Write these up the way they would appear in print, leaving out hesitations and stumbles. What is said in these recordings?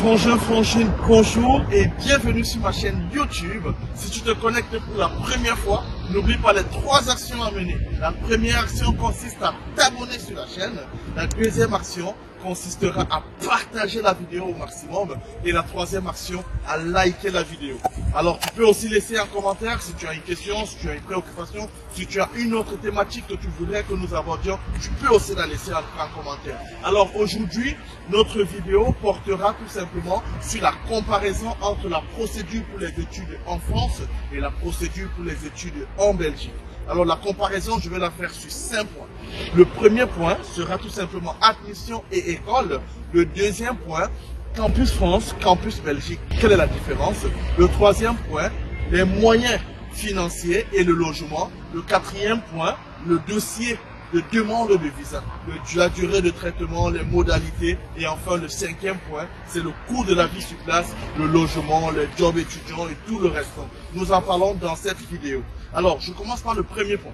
Frangin, frangine, bonjour et bienvenue sur ma chaîne YouTube. Si tu te connectes pour la première fois, n'oublie pas les 3 actions à mener. La première action consiste à t'abonner sur la chaîne. La deuxième action consistera à partager la vidéo au maximum. Et la troisième action, à liker la vidéo. Alors tu peux aussi laisser un commentaire si tu as une question, si tu as une préoccupation, si tu as une autre thématique que tu voudrais que nous abordions, tu peux aussi la laisser en commentaire. Alors aujourd'hui, notre vidéo portera tout simplement sur la comparaison entre la procédure pour les études en France et la procédure pour les études en Belgique. Alors la comparaison, je vais la faire sur 5 points. Le premier point sera tout simplement admission et école. Le deuxième point, campus France, campus Belgique. Quelle est la différence? Le troisième point, les moyens financiers et le logement. Le quatrième point, le dossier de demande de visa, la durée de traitement, les modalités. Et enfin, le cinquième point, c'est le coût de la vie sur place, le logement, les jobs étudiants et tout le reste. Nous en parlons dans cette vidéo. Alors, je commence par le premier point.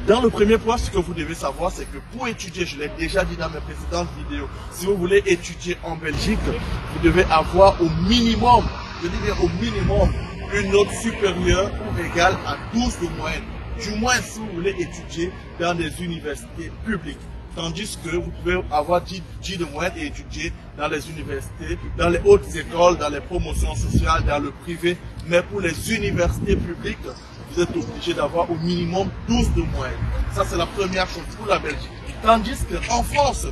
Dans le premier point, ce que vous devez savoir, c'est que pour étudier, je l'ai déjà dit dans mes précédentes vidéos, si vous voulez étudier en Belgique, vous devez avoir au minimum, je dis bien au minimum, une note supérieure ou égale à 12 de moyenne. Du moins si vous voulez étudier dans des universités publiques. Tandis que vous pouvez avoir 10 de moyenne et étudier dans les universités, dans les hautes écoles, dans les promotions sociales, dans le privé. Mais pour les universités publiques, vous êtes obligé d'avoir au minimum 12 de moyenne. Ça, c'est la première chose pour la Belgique. Tandis qu'en France,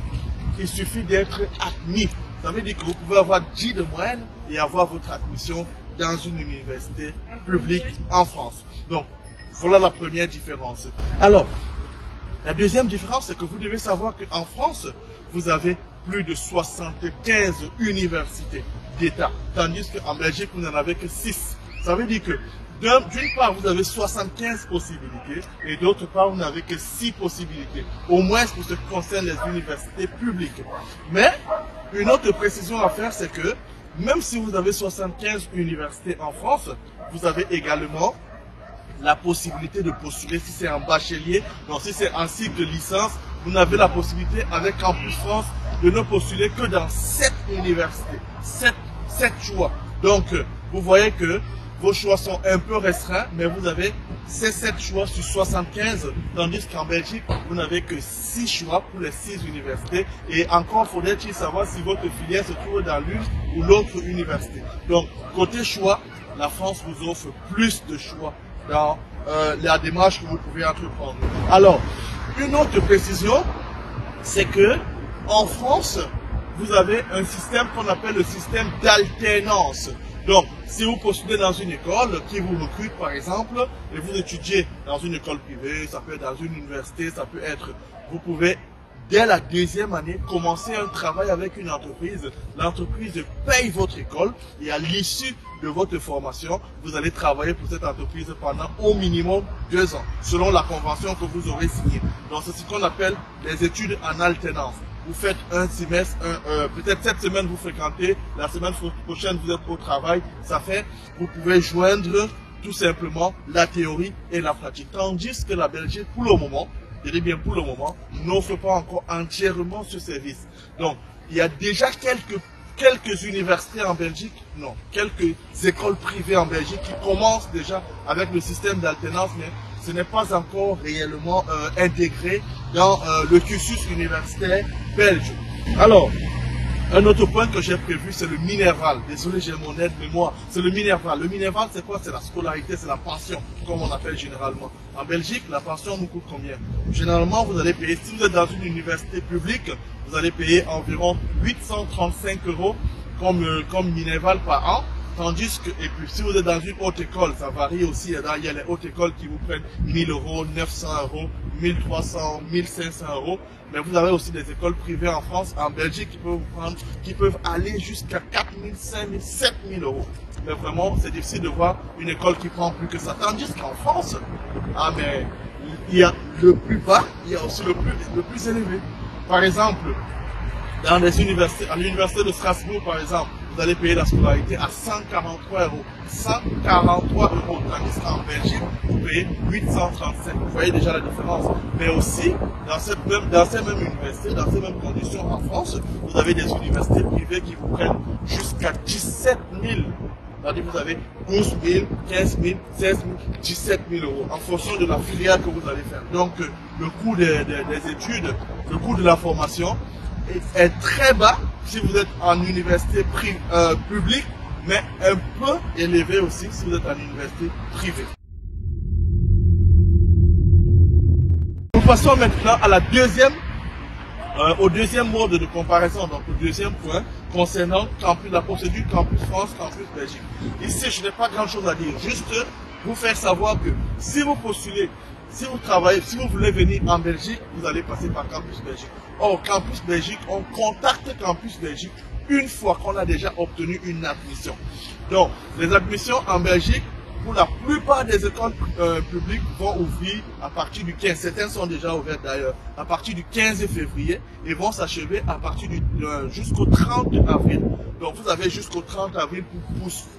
il suffit d'être admis. Ça veut dire que vous pouvez avoir 10 de moyenne et avoir votre admission dans une université publique en France. Donc, voilà la première différence. Alors, la deuxième différence, c'est que vous devez savoir qu'en France, vous avez plus de 75 universités d'État. Tandis qu'en Belgique, vous n'en avez que 6. Ça veut dire que d'une part, vous avez 75 possibilités et d'autre part, vous n'avez que 6 possibilités. Au moins pour ce qui concerne les universités publiques. Mais, une autre précision à faire, c'est que même si vous avez 75 universités en France, vous avez également la possibilité de postuler si c'est un bachelier. Donc si c'est un cycle de licence, vous n'avez la possibilité avec Campus France de ne postuler que dans 7 universités. 7 choix. Donc vous voyez que vos choix sont un peu restreints, mais vous avez ces 7 choix sur 75, tandis qu'en Belgique, vous n'avez que 6 choix pour les 6 universités. Et encore, faudrait-il savoir si votre filière se trouve dans l'une ou l'autre université. Donc, côté choix, la France vous offre plus de choix dans la démarche que vous pouvez entreprendre. Alors, une autre précision, c'est que en France, vous avez un système qu'on appelle le système d'alternance. Donc, si vous postulez dans une école qui vous recrute par exemple, et vous étudiez dans une école privée, ça peut être dans une université, ça peut être, vous pouvez dès la deuxième année commencer un travail avec une entreprise. L'entreprise paye votre école et à l'issue de votre formation, vous allez travailler pour cette entreprise pendant au minimum 2 ans, selon la convention que vous aurez signée. Donc, c'est ce qu'on appelle les études en alternance. Vous faites un semestre, peut-être cette semaine vous fréquentez, la semaine prochaine vous êtes au travail. Ça fait, vous pouvez joindre tout simplement la théorie et la pratique. Tandis que la Belgique, pour le moment, je dis bien pour le moment, n'offre pas encore entièrement ce service. Donc, il y a déjà quelques universités en Belgique, non, quelques écoles privées en Belgique qui commencent déjà avec le système d'alternance, mais ce n'est pas encore réellement intégré dans le cursus universitaire belge. Alors, un autre point que j'ai prévu, c'est le minerval. Désolé, j'ai mon aide mémoire. C'est le minerval. Le minerval, c'est quoi? C'est la scolarité, c'est la pension, comme on appelle généralement. En Belgique, la pension nous coûte combien? Généralement, vous allez payer, si vous êtes dans une université publique, vous allez payer environ 835 € comme minerval par an. Tandis que, et puis si vous êtes dans une haute école, ça varie aussi, il y a les hautes écoles qui vous prennent 1000 €, 900 €, 1300, 1500 €. Mais vous avez aussi des écoles privées en France, en Belgique, qui peuvent aller jusqu'à 4000, 5000, 7000 €. Mais vraiment, c'est difficile de voir une école qui prend plus que ça. Tandis qu'en France, mais il y a le plus bas, il y a aussi le plus élevé. Par exemple, dans les universités, à l'université de Strasbourg par exemple, vous allez payer la scolarité à 143 euros. 143 euros, tandis qu'en Belgique, vous payez 835. Vous voyez déjà la différence. Mais aussi, dans ces mêmes universités, dans ces mêmes conditions en France, vous avez des universités privées qui vous prennent jusqu'à 17 000. C'est-à-dire que vous avez 12 000, 15 000, 16 000, 17 000 euros en fonction de la filière que vous allez faire. Donc, le coût des études, le coût de la formation est très bas si vous êtes en université publique, mais un peu élevé aussi si vous êtes en université privée. Nous passons maintenant à au deuxième mode de comparaison, donc au deuxième point concernant la procédure Campus France, Campus Belgique. Ici, je n'ai pas grand chose à dire, juste vous faire savoir que si vous postulez, si vous travaillez, si vous voulez venir en Belgique, vous allez passer par Campus Belgique. Or, Campus Belgique, on contacte Campus Belgique une fois qu'on a déjà obtenu une admission. Donc, les admissions en Belgique, pour la plupart des écoles publiques, vont ouvrir à partir du 15. Certaines sont déjà ouvertes d'ailleurs, à partir du 15 février et vont s'achever à partir jusqu'au 30 avril. Donc, vous avez jusqu'au 30 avril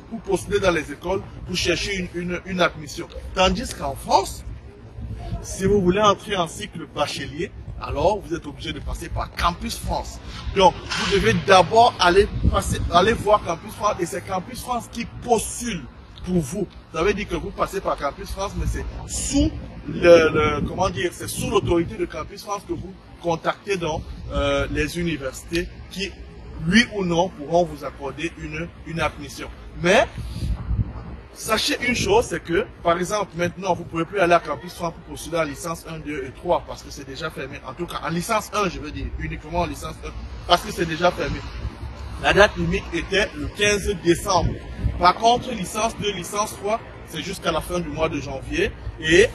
pour postuler dans les écoles, pour chercher une admission. Tandis qu'en France, si vous voulez entrer en cycle bachelier, alors vous êtes obligé de passer par Campus France. Donc, vous devez d'abord aller voir Campus France et c'est Campus France qui postule pour vous. Ça veut dire que vous passez par Campus France, mais c'est sous c'est sous l'autorité de Campus France que vous contactez dans les universités qui, oui ou non, pourront vous accorder une admission. Mais sachez une chose, c'est que, par exemple, maintenant, vous ne pouvez plus aller à Campus France pour postuler en licence 1, 2 et 3 parce que c'est déjà fermé. En tout cas, en licence 1, je veux dire, uniquement en licence 1, parce que c'est déjà fermé. La date limite était le 15 décembre. Par contre, licence 2, licence 3, c'est jusqu'à la fin du mois de janvier et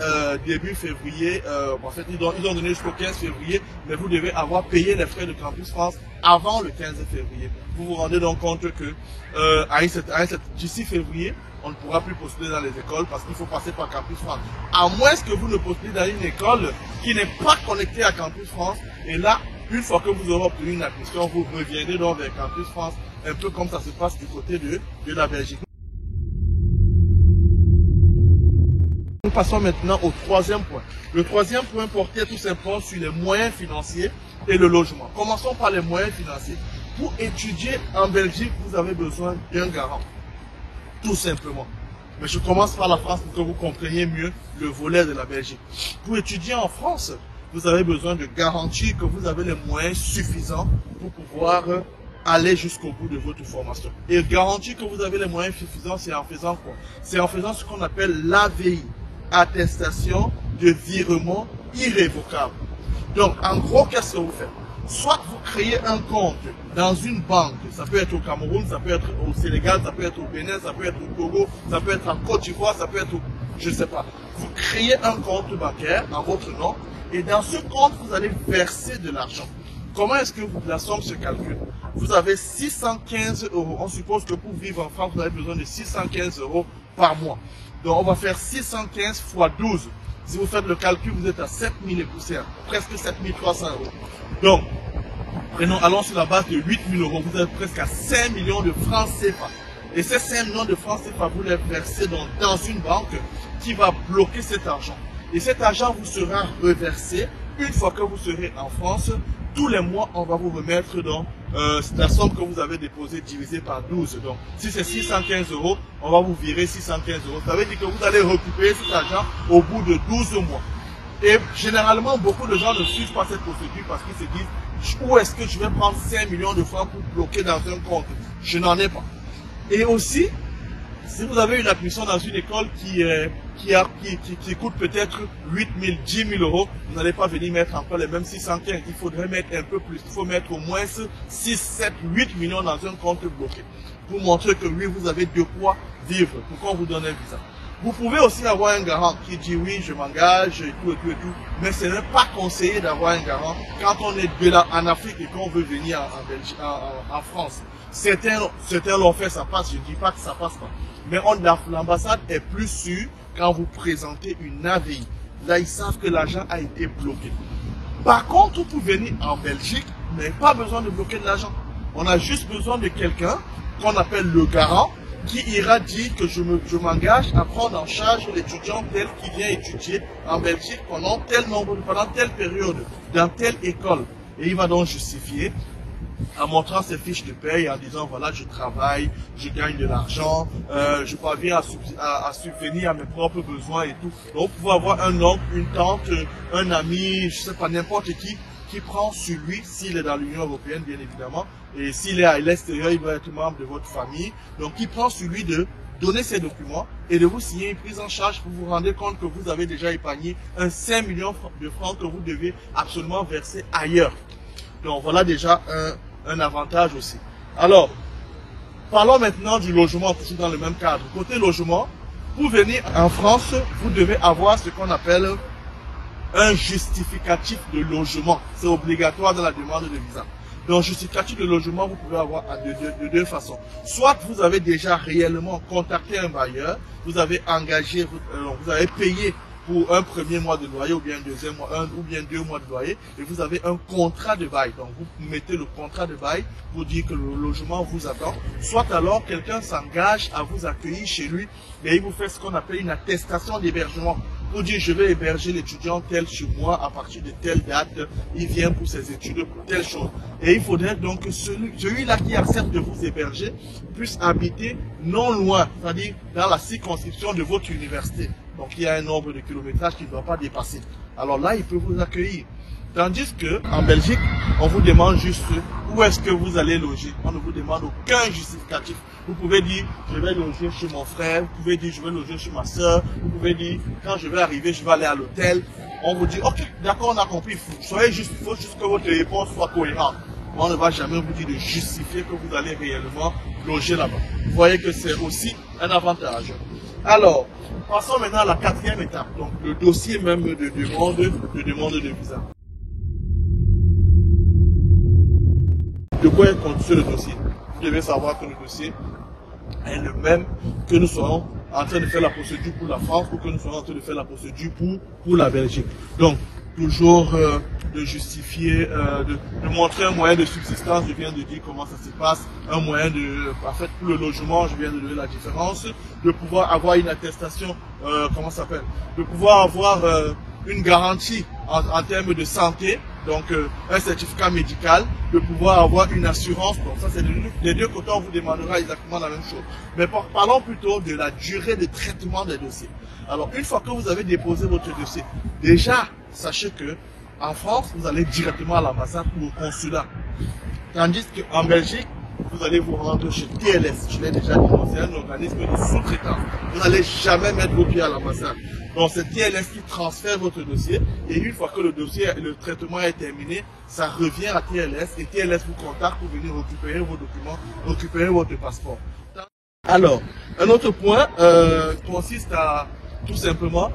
début février, en fait, ils ont donné jusqu'au 15 février, mais vous devez avoir payé les frais de Campus France avant le 15 février. Vous vous rendez donc compte que d'ici février, on ne pourra plus postuler dans les écoles parce qu'il faut passer par Campus France. À moins que vous ne postulez dans une école qui n'est pas connectée à Campus France. Et là, une fois que vous aurez obtenu une admission, vous reviendrez donc vers Campus France, un peu comme ça se passe du côté de la Belgique. Nous passons maintenant au troisième point. Le troisième point portait tout simplement sur les moyens financiers et le logement. Commençons par les moyens financiers. Pour étudier en Belgique, vous avez besoin d'un garant. Tout simplement. Mais je commence par la France pour que vous compreniez mieux le volet de la Belgique. Pour étudier en France, vous avez besoin de garantir que vous avez les moyens suffisants pour pouvoir aller jusqu'au bout de votre formation. Et garantir que vous avez les moyens suffisants, c'est en faisant quoi? C'est en faisant ce qu'on appelle l'AVI, attestation de virement irrévocable. Donc, en gros, qu'est-ce que vous faites? Soit vous créez un compte dans une banque, ça peut être au Cameroun, ça peut être au Sénégal, ça peut être au Bénin, ça peut être au Togo, ça peut être en Côte d'Ivoire, ça peut être au... je ne sais pas. Vous créez un compte bancaire en votre nom et dans ce compte, vous allez verser de l'argent. Comment est-ce que la somme se calcule? Vous avez 615 euros. On suppose que pour vivre en France, vous avez besoin de 615 euros par mois. Donc, on va faire 615 fois 12. Si vous faites le calcul, vous êtes à 7000 et poussières, presque 7300 euros. Donc, allons sur la base de 8000 euros, vous êtes presque à 5 millions de francs CFA. Et ces 5 millions de francs CFA, vous les versez dans une banque qui va bloquer cet argent. Et cet argent vous sera reversé une fois que vous serez en France. Tous les mois, on va vous remettre dans la somme que vous avez déposée divisée par 12. Donc, si c'est 615 euros, on va vous virer 615 euros. Ça veut dire que vous allez récupérer cet argent au bout de 12 mois. Et généralement, beaucoup de gens ne suivent pas cette procédure parce qu'ils se disent où est-ce que je vais prendre 5 millions de francs pour bloquer dans un compte? Je n'en ai pas. Et aussi, si vous avez une admission dans une école qui coûte peut-être 8 000, 10 000 euros, vous n'allez pas venir mettre encore les mêmes 615. Il faudrait mettre un peu plus. Il faut mettre au moins 6, 7, 8 millions dans un compte bloqué. Pour montrer que oui, vous avez de quoi vivre, pour qu'on vous donne un visa. Vous pouvez aussi avoir un garant qui dit oui, je m'engage, et tout, mais ce n'est pas conseillé d'avoir un garant quand on est en Afrique et qu'on veut venir en France. Certains l'ont fait, ça passe, je ne dis pas que ça passe pas. Mais l'ambassade est plus sûre quand vous présentez une AVI. Là, ils savent que l'argent a été bloqué. Par contre, pour venir en Belgique, vous n'avez pas besoin de bloquer de l'argent. On a juste besoin de quelqu'un qu'on appelle le garant, qui ira dire que je m'engage à prendre en charge l'étudiant tel qui vient étudier en Belgique pendant telle période, dans telle école. Et il va donc justifier en montrant ses fiches de paye, en disant voilà, je travaille, je gagne de l'argent, je parviens à subvenir à mes propres besoins et tout. Donc vous pouvez avoir un oncle, une tante, un ami, je sais pas, n'importe qui prend sur lui, s'il est dans l'Union européenne bien évidemment, et s'il est à l'extérieur, il va être membre de votre famille. Donc il prend sur lui de donner ses documents et de vous signer une prise en charge pour vous rendre compte que vous avez déjà épargné un 5 millions de francs que vous devez absolument verser ailleurs. Donc voilà déjà un avantage aussi. Alors, parlons maintenant du logement, toujours dans le même cadre. Côté logement, pour venir en France, vous devez avoir ce qu'on appelle un justificatif de logement. C'est obligatoire dans la demande de visa. Donc, justificatif de logement, vous pouvez avoir de deux façons. Soit vous avez déjà réellement contacté un bailleur, vous avez engagé, vous avez payé pour un premier mois de loyer ou bien un deuxième mois, ou bien 2 mois de loyer, et vous avez un contrat de bail. Donc vous mettez le contrat de bail pour dire que le logement vous attend. Soit alors quelqu'un s'engage à vous accueillir chez lui et il vous fait ce qu'on appelle une attestation d'hébergement. Pour dire je vais héberger l'étudiant tel chez moi à partir de telle date, il vient pour ses études, pour telle chose. Et il faudrait donc que celui-là qui accepte de vous héberger puisse habiter non loin, c'est-à-dire dans la circonscription de votre université. Donc il y a un nombre de kilométrages qui ne doit pas dépasser. Alors là, il peut vous accueillir. Tandis que en Belgique, on vous demande juste où est-ce que vous allez loger. On ne vous demande aucun justificatif. Vous pouvez dire, je vais loger chez mon frère. Vous pouvez dire, je vais loger chez ma soeur. Vous pouvez dire, quand je vais arriver, je vais aller à l'hôtel. On vous dit, ok, d'accord, on a compris. Il faut juste que votre réponse soit cohérente. On ne va jamais vous dire de justifier que vous allez réellement loger là-bas. Vous voyez que c'est aussi un avantage. Alors, passons maintenant à la 4e étape, donc le dossier même de demande de visa. De quoi est constitué le dossier? Vous devez savoir que le dossier est le même que nous serons en train de faire la procédure pour la France ou que nous serons en train de faire la procédure pour la Belgique. Donc, toujours de justifier, de montrer un moyen de subsistance, je viens de dire comment ça se passe, un moyen de, en fait, pour le logement, je viens de donner la différence, de pouvoir avoir une attestation, comment ça s'appelle, de pouvoir avoir une garantie en termes de santé, donc un certificat médical, de pouvoir avoir une assurance. Donc ça, c'est des deux côtés, on vous demandera exactement la même chose. Mais parlons plutôt de la durée de traitement des dossiers. Alors, une fois que vous avez déposé votre dossier, déjà, sachez que en France, vous allez directement à l'ambassade ou au consulat. Tandis qu'en Belgique, vous allez vous rendre chez TLS. Je l'ai déjà dit, c'est un organisme de sous-traitance. Vous n'allez jamais mettre vos pieds à l'ambassade. Donc c'est TLS qui transfère votre dossier et une fois que le traitement est terminé, ça revient à TLS et TLS vous contacte pour venir récupérer vos documents, récupérer votre passeport. Alors, un autre point consiste à tout simplement,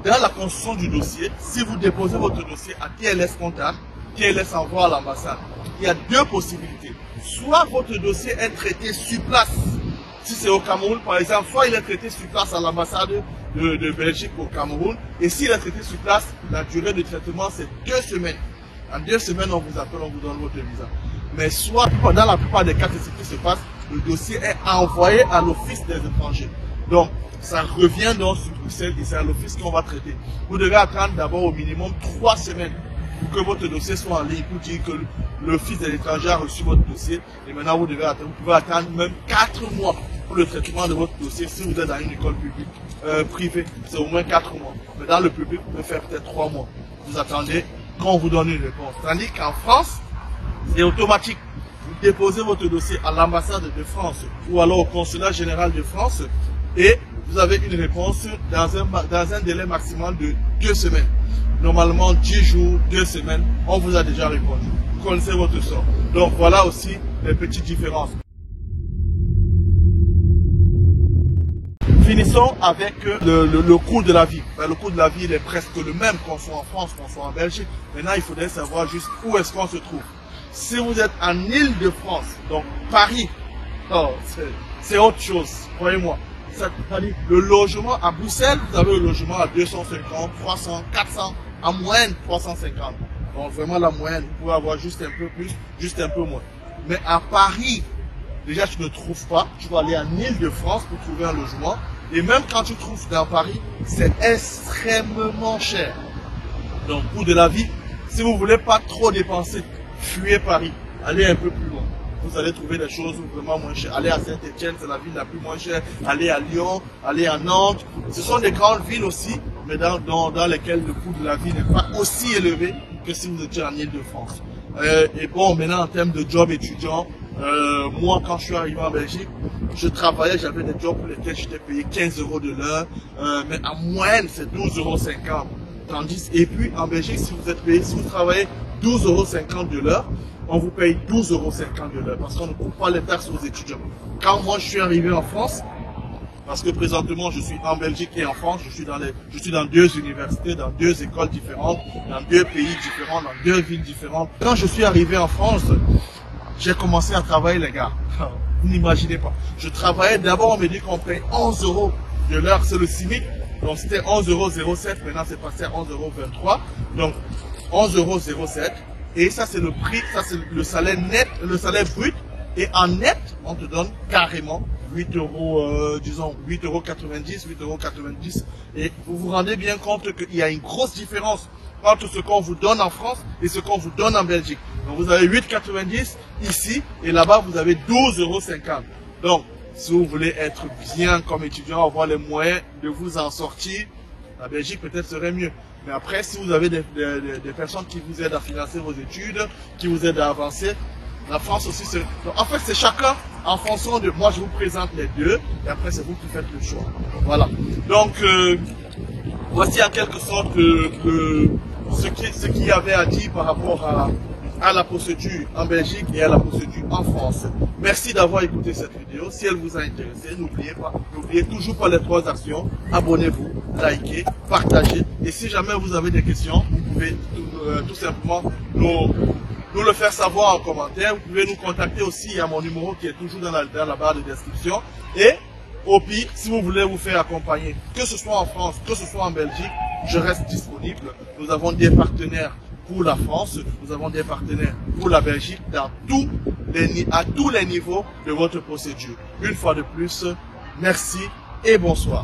dans la construction du dossier, si vous déposez votre dossier à TLS Contact, TLS envoie à l'ambassade. Il y a deux possibilités. Soit votre dossier est traité sur place, si c'est au Cameroun par exemple, soit il est traité sur place à l'ambassade de Belgique au Cameroun, et s'il est traité sur place, la durée de traitement c'est 2 semaines. En 2 semaines, on vous appelle, on vous donne votre visa. Mais soit, dans la plupart des cas, c'est ce qui se passe, le dossier est envoyé à l'Office des étrangers. Donc, ça revient donc sur Bruxelles et c'est à l'office qu'on va traiter. Vous devez attendre d'abord au minimum 3 semaines pour que votre dossier soit en ligne, pour dire que l'Office des étrangers a reçu votre dossier. Et maintenant, vous pouvez attendre même 4 mois pour le traitement de votre dossier. Si vous êtes dans une école publique, privée, c'est au moins 4 mois. Mais dans le public, vous pouvez faire peut-être 3 mois. Vous attendez qu'on vous donne une réponse. Tandis qu'en France, c'est automatique. Vous déposez votre dossier à l'ambassade de France ou alors au consulat général de France et vous avez une réponse dans un délai maximal de 2 semaines. Normalement, 10 jours, 2 semaines, on vous a déjà répondu. Vous connaissez votre sort. Donc voilà aussi les petites différences. Finissons avec le coût de la vie. Ben, le coût de la vie il est presque le même qu'on soit en France, qu'on soit en Belgique. Maintenant, il faudrait savoir juste où est-ce qu'on se trouve. Si vous êtes en Île-de-France, donc Paris, oh, c'est autre chose, croyez-moi. C'est-à-dire le logement à Bruxelles, vous avez le logement à 250, 300, 400, en moyenne 350. Donc vraiment la moyenne, vous pouvez avoir juste un peu plus, juste un peu moins. Mais à Paris, déjà tu ne trouves pas, tu vas aller en Île-de-France pour trouver un logement. Et même quand tu trouves dans Paris, c'est extrêmement cher. Donc, coût de la vie, si vous voulez pas trop dépenser, fuyez Paris, allez un peu plus loin. Vous allez trouver des choses vraiment moins chères. Allez à Saint-Etienne, c'est la ville la plus moins chère. Allez à Lyon, allez à Nantes. Ce sont des grandes villes aussi, mais dans lesquelles le coût de la vie n'est pas aussi élevé que si vous étiez en Île-de-France. Et bon, maintenant en termes de job étudiant, moi quand je suis arrivé en Belgique, je travaillais, j'avais des jobs pour lesquels j'étais payé 15 € de l'heure, mais en moyenne c'est 12,50 €. Tandis, et puis en Belgique, si vous êtes payé, si vous travaillez 12,50 € de l'heure, on vous paye 12,50 € de l'heure parce qu'on ne coupe pas les taxes aux étudiants. Quand moi je suis arrivé en France, parce que présentement je suis en Belgique et en France, je suis dans deux universités, dans deux écoles différentes, dans deux pays différents, dans deux villes différentes. Quand je suis arrivé en France, j'ai commencé à travailler, les gars. Vous n'imaginez pas. Je travaillais, d'abord on me dit qu'on paye 11 € de l'heure, c'est le SMIC. Donc c'était 11,07 €, maintenant c'est passé à 11,23 €. Donc 11,07 €. Et ça c'est le prix, ça c'est le salaire net, le salaire brut. Et en net, on te donne carrément 8 €, disons 8,90 €, 8,90 €. Et vous vous rendez bien compte qu'il y a une grosse différence entre ce qu'on vous donne en France et ce qu'on vous donne en Belgique. Donc vous avez 8,90 € ici et là-bas vous avez 12,50 €. Donc si vous voulez être bien comme étudiant, avoir les moyens de vous en sortir, la Belgique peut-être serait mieux. Mais après, si vous avez des personnes qui vous aident à financer vos études, qui vous aident à avancer, la France aussi, c'est... En fait, c'est chacun en fonction de... Moi, je vous présente les deux, et après, c'est vous qui faites le choix. Voilà. Donc, voici en quelque sorte ce qu'il y avait à dire par rapport à la procédure en Belgique et à la procédure en France. Merci d'avoir écouté cette vidéo. Si elle vous a intéressé, n'oubliez toujours pas les 3 actions. Abonnez-vous, likez, partagez. Et si jamais vous avez des questions, vous pouvez tout simplement nous le faire savoir en commentaire. Vous pouvez nous contacter aussi à mon numéro qui est toujours dans la barre de description. Et au pire, si vous voulez vous faire accompagner, que ce soit en France, que ce soit en Belgique, je reste disponible. Nous avons des partenaires pour la France, nous avons des partenaires pour la Belgique à tous les niveaux de votre procédure. Une fois de plus, merci et bonsoir.